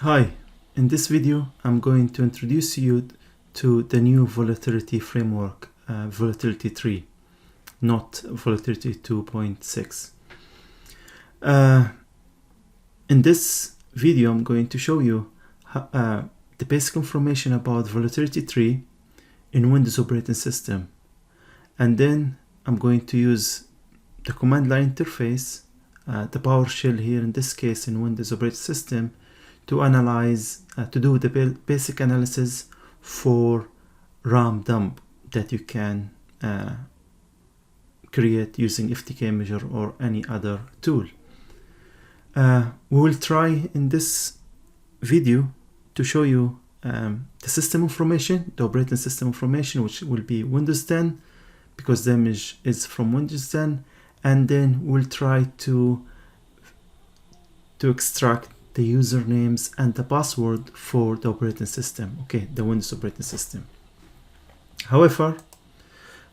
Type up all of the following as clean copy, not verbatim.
Hi, in this video I'm going to introduce you to the new Volatility framework, Volatility 3, not Volatility 2.6. In this video I'm going to show you the basic information about Volatility 3 in Windows operating system, and then I'm going to use the command line interface, the PowerShell here in this case in Windows operating system, to analyze, to do the basic analysis for RAM dump that you can create using FTK Imager or any other tool. We will try in this video to show you the system information, the operating system information, which will be Windows 10, because the image is from Windows 10, and then we'll try to extract the usernames and the password for the operating system, okay, the Windows operating system. However,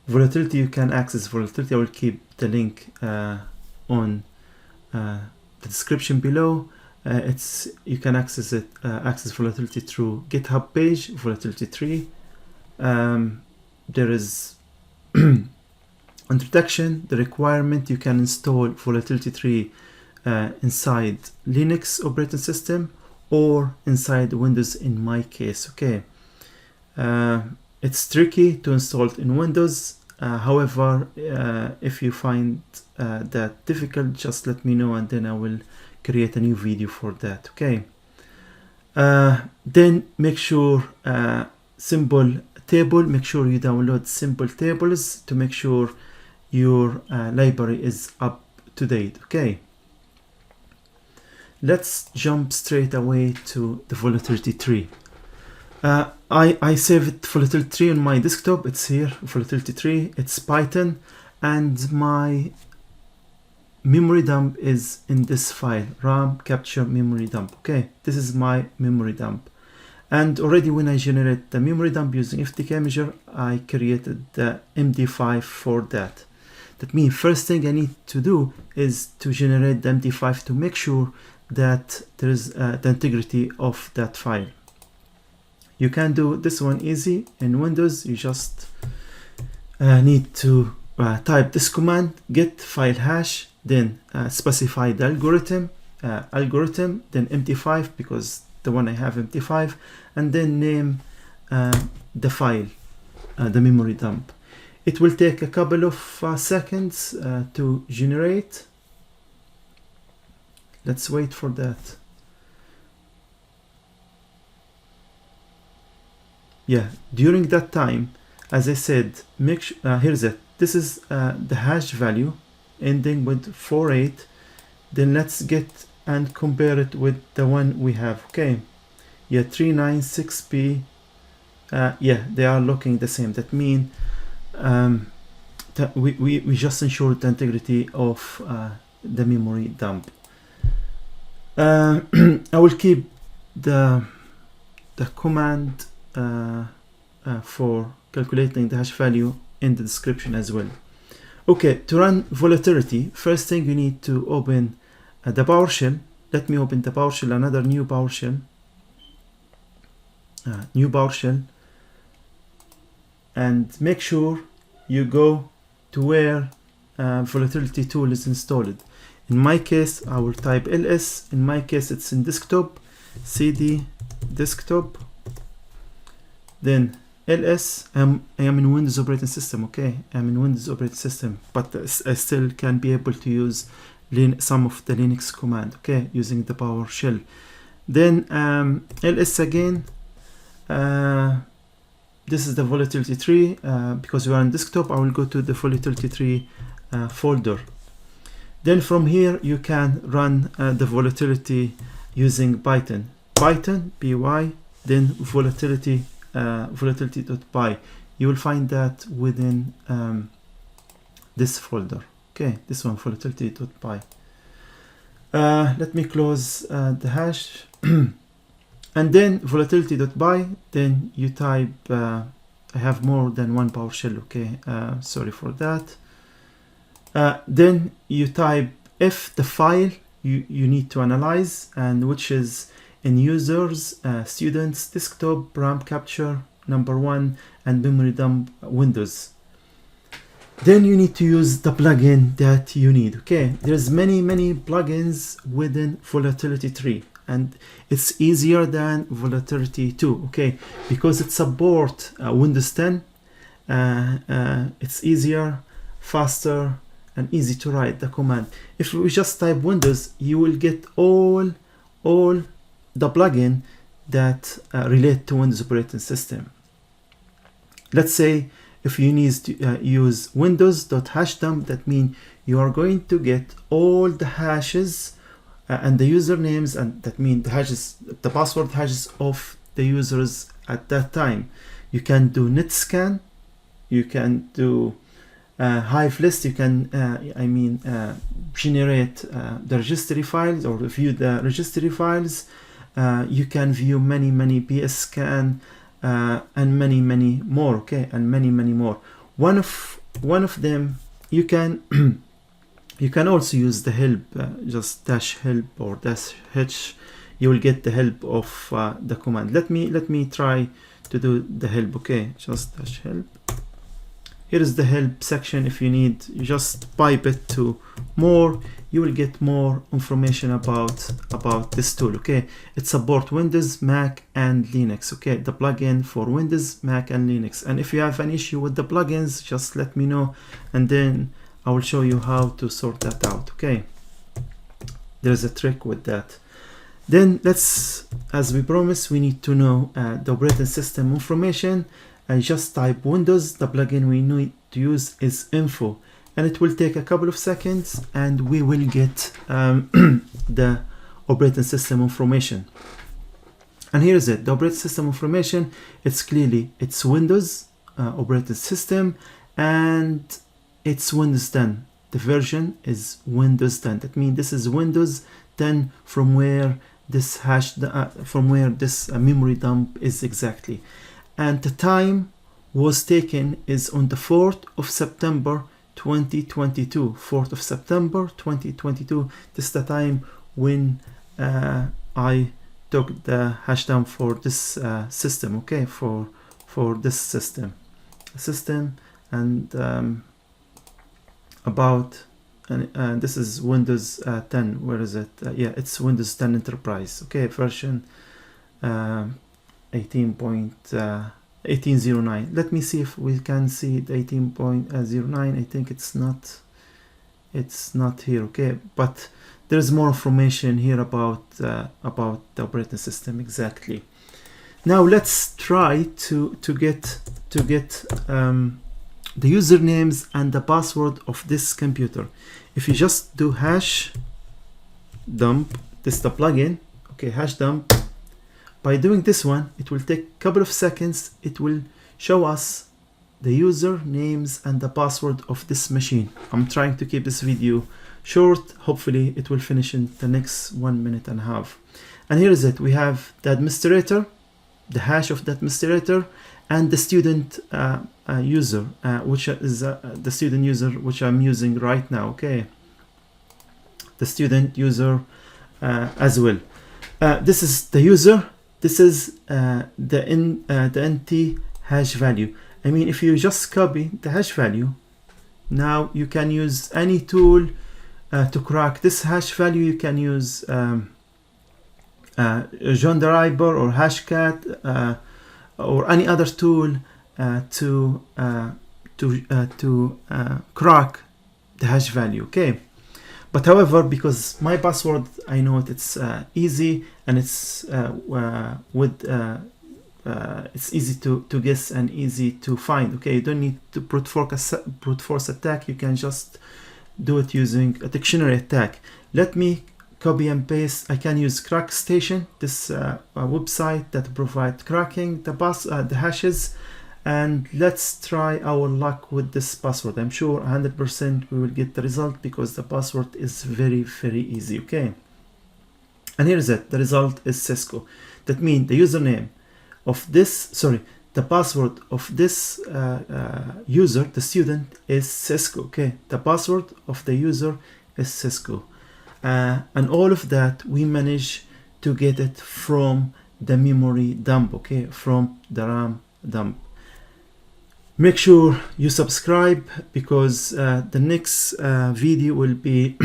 Volatility, you can access Volatility. I will keep the link on the description below. You can access it, access Volatility through GitHub page, Volatility 3. There is introduction, the requirement. You can install Volatility 3 inside Linux operating system or inside Windows in my case, okay. It's tricky to install it in Windows. However, if you find that difficult, just let me know and then I will create a new video for that, okay. Then make sure simple table, make sure you download simple tables to make sure your library is up to date, okay. Let's jump straight away to the Volatility 3. I saved Volatility 3 on my desktop. It's here, Volatility 3. It's Python, and my memory dump is in this file, RAM capture memory dump. Okay, this is my memory dump. And already when I generate the memory dump using FTK Imager, I created the MD5 for that. That means first thing I need to do is to generate the MD5 to make sure that there is the integrity of that file. You can do this one easy in Windows. You just need to type this command, get file hash, then specify the algorithm, then MD5, because the one I have MD5, and then name the file, the memory dump. It will take a couple of seconds to generate. Let's wait for that. Yeah, during that time, as I said, make sure, here's it. This is the hash value ending with 48. Then let's get and compare it with the one we have. Okay, yeah, 396p. Yeah, they are looking the same. That means we just ensured the integrity of the memory dump. I will keep the command for calculating the hash value in the description as well. Okay, to run Volatility, first thing you need to open the PowerShell. Let me open the PowerShell, another new PowerShell. And make sure you go to where Volatility tool is installed. In my case, I will type ls. In my case, it's in desktop, cd desktop, then ls. I am in Windows operating system, okay. I'm in Windows operating system, but I still can be able to use some of the Linux command, okay, using the PowerShell. Then ls again. This is the Volatility 3. Because we are on desktop, I will go to the Volatility 3 folder. Then from here you can run the Volatility using Python, py, then volatility, volatility.py. You will find that within this folder. Okay, this one, volatility.py. Let me close the hash. And then volatility.py, then you type, I have more than one PowerShell, okay, sorry for that. Then you type the file you need to analyze, and which is in users, students, desktop, RAM capture, number 1, and memory dump Windows. Then you need to use the plugin that you need. Okay, there's many plugins within Volatility 3, and it's easier than Volatility 2. Okay, because it supports Windows 10. It's easier, faster, and easy to write the command. If we just type Windows, you will get all the plugin that relate to Windows operating system. Let's say if you need to use windows.hashdump, that means you are going to get all the hashes and the usernames, and that means the hashes, the password hashes of the users at that time. You can do net scan, you can do hive list, you can generate the registry files or view the registry files. You can view many PS scan and many more. Okay, and many more. One of them you can you can also use the help, just dash help or dash h. You will get the help of the command. Let me try to do the help. Okay, just dash help. Here is the help section. If you need, you just pipe it to more. You will get more information about this tool. Okay, it supports Windows, Mac, and Linux. Okay, the plugin for Windows, Mac, and Linux. And if you have an issue with the plugins, just let me know, and then I will show you how to sort that out. Okay, there's a trick with that. Then let's, as we promised, we need to know the operating system information. I just type Windows. The plugin we need to use is Info, and it will take a couple of seconds, and we will get the operating system information. And here is it, the operating system information. It's Windows operating system, and it's Windows 10. The version is Windows 10. That means this is Windows 10 from where this memory dump is exactly. And the time was taken is on the 4th of September 2022. 4th of September 2022. This is the time when I took the hash dump for this system. Okay, for this system and about, and this is Windows 10. Where is it? Yeah, it's Windows 10 Enterprise. Okay, version 18.09. Let me see if we can see the 18.09. I think it's not here. Okay, but there's more information here about the operating system exactly. Now let's try to get the usernames and the password of this computer. If you just do hash dump, this is the plugin. Okay, hash dump. By doing this one, it will take a couple of seconds. It will show us the user names and the password of this machine. I'm trying to keep this video short. Hopefully it will finish in the next 1 minute and a half. And here is it. We have the administrator, the hash of the administrator, and the student user, which is the student user which I'm using right now. Okay, the student user as well. This is the user. This is the NT hash value. I mean, if you just copy the hash value, now you can use any tool to crack this hash value. You can use John the Riper or Hashcat or any other tool to crack the hash value. Okay, but however, because my password, I know it's easy, and it's it's easy to guess and easy to find. Okay, you don't need to brute force attack. You can just do it using a dictionary attack. Let me copy and paste. I can use CrackStation, this website that provides cracking the hashes, and let's try our luck with this password. I'm sure 100% we will get the result because the password is very easy. Okay, and here's it. The result is Cisco. That means the username of this, the password of this user, the student, is Cisco. Okay, the password of the user is Cisco. And all of that we managed to get it from the memory dump, okay, from the RAM dump. Make sure you subscribe, because the next video will be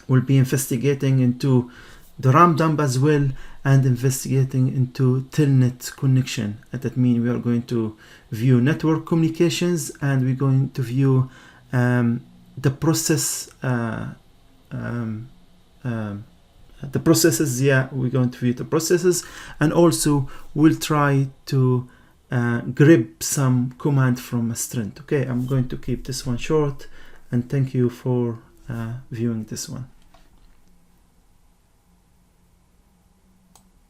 will be investigating into the RAM dump as well, and investigating into telnet connection. And that means we are going to view network communications, and we're going to view the process the processes. Yeah, we're going to view the processes, and also we'll try to grab some command from a string. Okay, I'm going to keep this one short, and thank you for viewing this one.